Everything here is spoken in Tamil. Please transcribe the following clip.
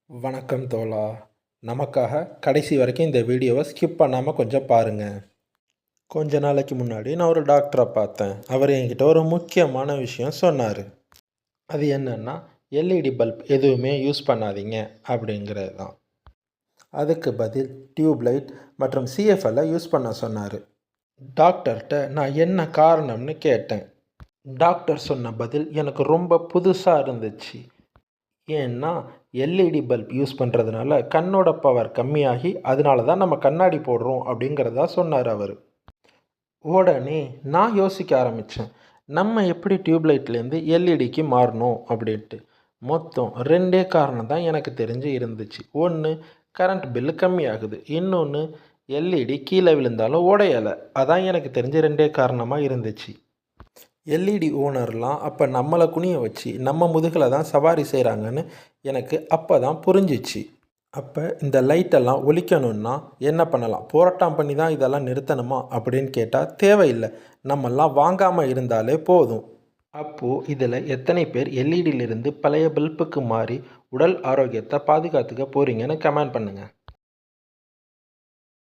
வணக்கம் தோழா. நமக்காக கடைசி வரைக்கும் இந்த வீடியோவை ஸ்கிப் பண்ணாமல் கொஞ்சம் பாருங்கள். கொஞ்ச நாளைக்கு முன்னாடி நான் ஒரு டாக்டரை பார்த்தேன். அவர் என்கிட்ட ஒரு முக்கியமான விஷயம் சொன்னார். அது என்னன்னா, எல்இடி பல்ப் எதுவுமே யூஸ் பண்ணாதீங்க அப்படிங்கிறது தான். அதுக்கு பதில் டியூப்லைட் மற்றும் சிஎஃப்எல்லை யூஸ் பண்ண சொன்னார். டாக்டர்கிட்ட நான் என்ன காரணம்னு கேட்டேன். டாக்டர் சொன்ன பதில் எனக்கு ரொம்ப புதுசாக இருந்துச்சு. ஏன்னா எல்இடி பல்ப் யூஸ் பண்ணுறதுனால கண்ணோட பவர் கம்மியாகி அதனால தான் நம்ம கண்ணாடி போடுறோம் அப்படிங்கிறதா சொன்னார் அவர். உடனே நான் யோசிக்க ஆரம்பித்தேன், நம்ம எப்படி டியூப்லைட்லேருந்து எல்இடிக்கு மாறணும் அப்படின்ட்டு. மொத்தம் 2 காரணம் தான் எனக்கு தெரிஞ்சு இருந்துச்சு. ஒன்று, கரண்ட் பில்லு கம்மியாகுது. இன்னொன்று, எல்இடி கீழே விழுந்தாலும் உடையலை. அதான் எனக்கு தெரிஞ்ச 2 காரணமாக இருந்துச்சு. எல்இடி ஓனர்லாம் அப்போ நம்மளை குனிய வச்சு நம்ம முதுகில் தான் சவாரி செய்கிறாங்கன்னு எனக்கு அப்போ தான் புரிஞ்சிச்சு. அப்போ இந்த லைட்டெல்லாம் ஒழிக்கணுன்னா என்ன பண்ணலாம்? போராட்டம் பண்ணி தான் இதெல்லாம் நிறுத்தணுமா அப்படின்னு கேட்டால் தேவையில்லை. நம்மெல்லாம் வாங்காமல் இருந்தாலே போதும். அப்போது இதில் எத்தனை பேர் எல்இடியிலிருந்து பழைய பல்புக்கு மாறி உடல் ஆரோக்கியத்தை பாதுகாத்துக்க போகிறீங்கன்னு கமெண்ட் பண்ணுங்கள்.